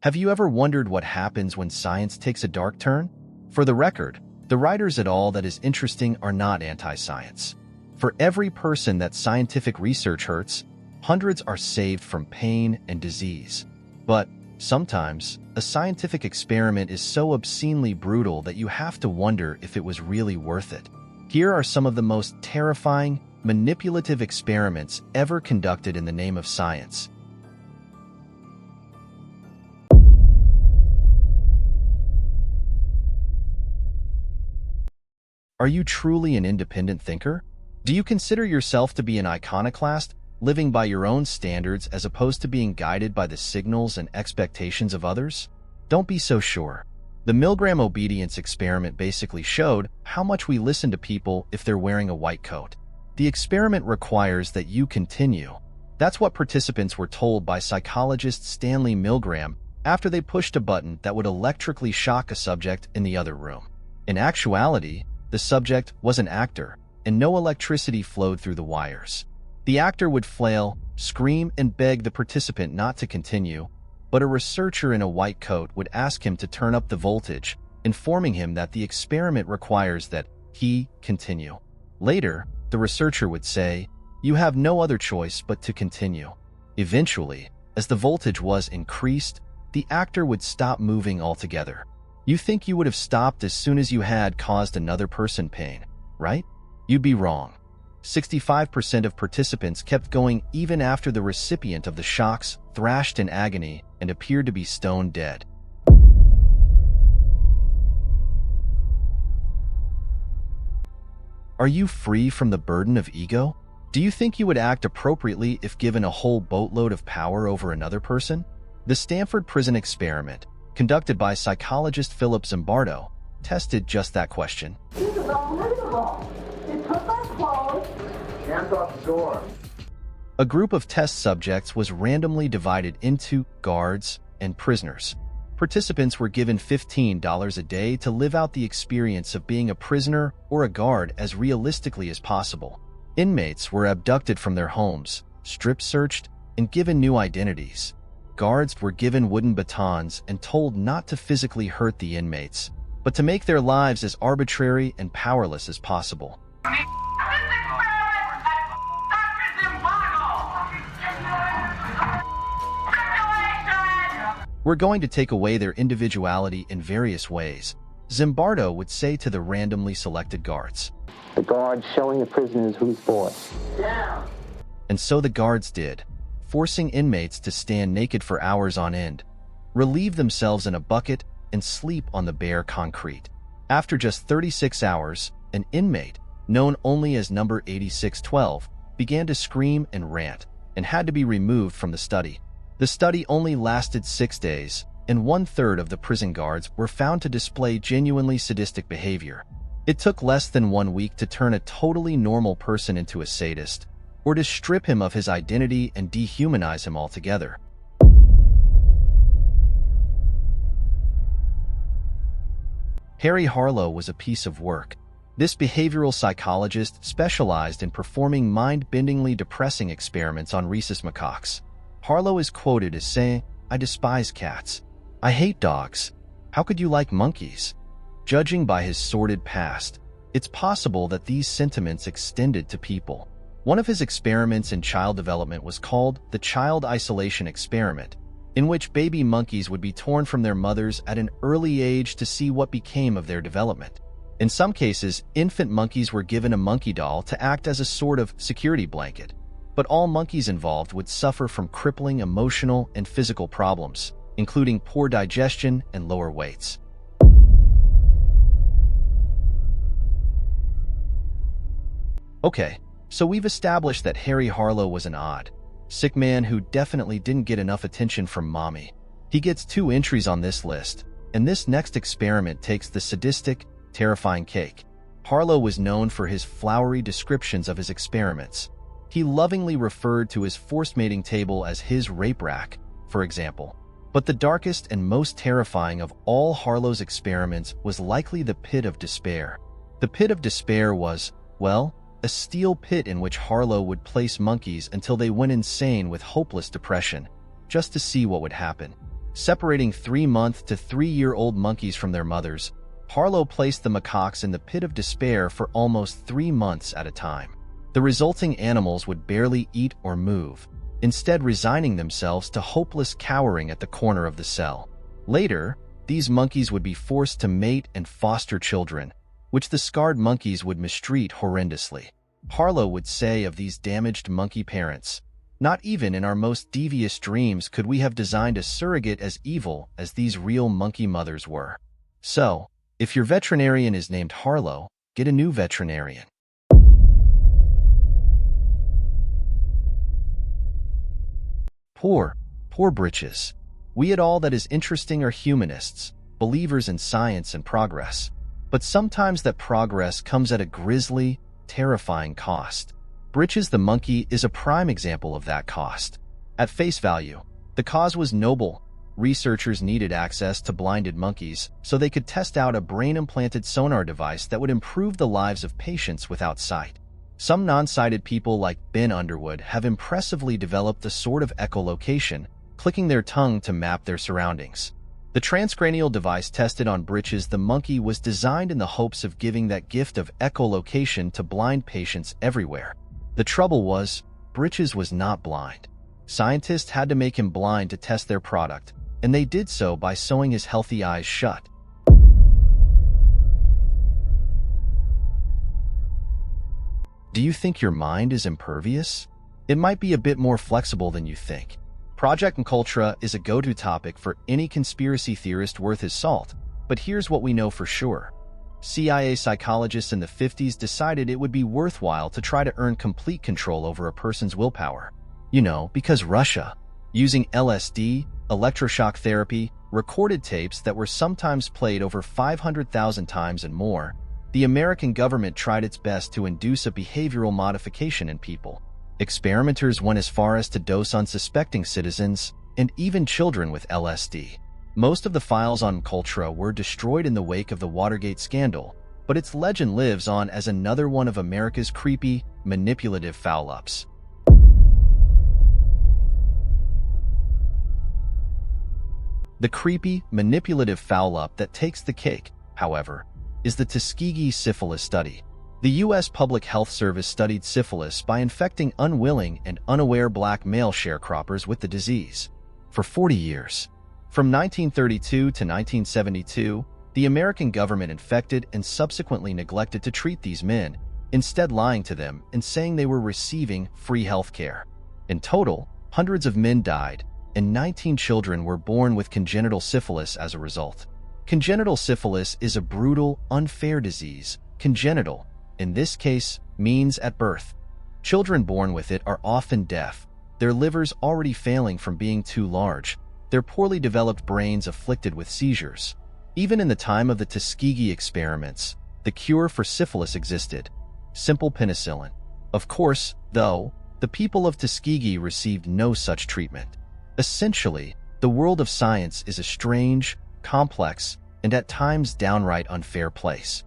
Have you ever wondered what happens when science takes a dark turn? For the record, the writers at All That Is Interesting are not anti-science. For every person that scientific research hurts, hundreds are saved from pain and disease. But sometimes, a scientific experiment is so obscenely brutal that you have to wonder if it was really worth it. Here are some of the most terrifying, manipulative experiments ever conducted in the name of science. Are you truly an independent thinker? Do you consider yourself to be an iconoclast, living by your own standards as opposed to being guided by the signals and expectations of others? Don't be so sure. The Mgram obedience experiment basically showed how much we listen to people if they're wearing a white coat. The experiment requires that you continue. That's what participants were told by psychologist Stanley Mgram after they pushed a button that would electrically shock a subject in the other room. In actuality, the subject was an actor, and no electricity flowed through the wires. The actor would flail, scream, and beg the participant not to continue, but a researcher in a white coat would ask him to turn up the voltage, informing him that the experiment requires that he continue. Later, the researcher would say, "You have no other choice but to continue." Eventually, as the voltage was increased, the actor would stop moving altogether. You think you would have stopped as soon as you had caused another person pain, right? You'd be wrong. 65% of participants kept going even after the recipient of the shocks thrashed in agony and appeared to be stone dead. Are you free from the burden of ego? Do you think you would act appropriately if given a whole boatload of power over another person? The Stanford prison experiment, conducted by psychologist Philip Zimbardo, tested just that question. This is unbelievable. They took my clothes. Hands off the door. A group of test subjects was randomly divided into guards and prisoners. Participants were given $15 a day to live out the experience of being a prisoner or a guard as realistically as possible. Inmates were abducted from their homes, strip-searched, and given new identities. Guards were given wooden batons and told not to physically hurt the inmates, but to make their lives as arbitrary and powerless as possible. We're going to take away their individuality in various ways, Zimbardo would say to the randomly selected guards. The guards showing the prisoners who's boss. Yeah. And so the guards did, forcing inmates to stand naked for hours on end, relieve themselves in a bucket, and sleep on the bare concrete. After just 36 hours, an inmate, known only as number 8612, began to scream and rant, and had to be removed from the study. The study only lasted 6 days, and 1/3 of the prison guards were found to display genuinely sadistic behavior. It took less than 1 week to turn a totally normal person into a sadist, or to strip him of his identity and dehumanize him altogether. Harry Harlow was a piece of work. This behavioral psychologist specialized in performing mind-bendingly depressing experiments on rhesus macaques. Harlow is quoted as saying, "I despise cats. I hate dogs. How could you like monkeys?" Judging by his sordid past, it's possible that these sentiments extended to people. One of his experiments in child development was called the child isolation experiment, in which baby monkeys would be torn from their mothers at an early age to see what became of their development. In some cases, infant monkeys were given a monkey doll to act as a sort of security blanket, but all monkeys involved would suffer from crippling emotional and physical problems, including poor digestion and lower weights. Okay, so we've established that Harry Harlow was an odd, sick man who definitely didn't get enough attention from mommy. He gets 2 entries on this list, and this next experiment takes the sadistic, terrifying cake. Harlow was known for his flowery descriptions of his experiments. He lovingly referred to his forced mating table as his rape rack, for example. But the darkest and most terrifying of all Harlow's experiments was likely the pit of despair. The pit of despair was, well, a steel pit in which Harlow would place monkeys until they went insane with hopeless depression, just to see what would happen. Separating 3-month to 3-year-old monkeys from their mothers, Harlow placed the macaques in the pit of despair for almost 3 months at a time. The resulting animals would barely eat or move, instead resigning themselves to hopeless cowering at the corner of the cell. Later, these monkeys would be forced to mate and foster children, which the scarred monkeys would mistreat horrendously. Harlow would say of these damaged monkey parents, "Not even in our most devious dreams could we have designed a surrogate as evil as these real monkey mothers were." So, if your veterinarian is named Harlow, get a new veterinarian. Poor Brites. We at all that is interesting are humanists, believers in science and progress. But sometimes that progress comes at a grisly, terrifying cost. Brites the monkey is a prime example of that cost. At face value, the cause was noble. Researchers needed access to blinded monkeys so they could test out a brain-implanted sonar device that would improve the lives of patients without sight. Some non-sighted people like Ben Underwood have impressively developed a sort of echolocation, clicking their tongue to map their surroundings. The transcranial device tested on Brites the monkey was designed in the hopes of giving that gift of echolocation to blind patients everywhere. The trouble was, Brites was not blind. Scientists had to make him blind to test their product, and they did so by sewing his healthy eyes shut. Do you think your mind is impervious? It might be a bit more flexible than you think. Project MUltra is a go-to topic for any conspiracy theorist worth his salt, but here's what we know for sure. CIA psychologists in the 50s decided it would be worthwhile to try to earn complete control over a person's willpower. Because Russia, using LSD, electroshock therapy, recorded tapes that were sometimes played over 500,000 times and more, the American government tried its best to induce a behavioral modification in people. Experimenters went as far as to dose unsuspecting citizens and even children with LSD. Most of the files on MUltra were destroyed in the wake of the Watergate scandal, but its legend lives on as another one of America's creepy, manipulative foul-ups. The creepy, manipulative foul-up that takes the cake, however, is the Tuskegee syphilis study. The U.S. Public Health Service studied syphilis by infecting unwilling and unaware black male sharecroppers with the disease. For 40 years, from 1932 to 1972, the American government infected and subsequently neglected to treat these men, instead lying to them and saying they were receiving free health care. In total, hundreds of men died, and 19 children were born with congenital syphilis as a result. Congenital syphilis is a brutal, unfair disease. Congenital, in this case, means at birth. Children born with it are often deaf, their livers already failing from being too large, their poorly developed brains afflicted with seizures. Even in the time of the Tuskegee experiments, the cure for syphilis existed: simple penicillin. Of course, though, the people of Tuskegee received no such treatment. Essentially, the world of science is a strange, complex, and at times downright unfair place.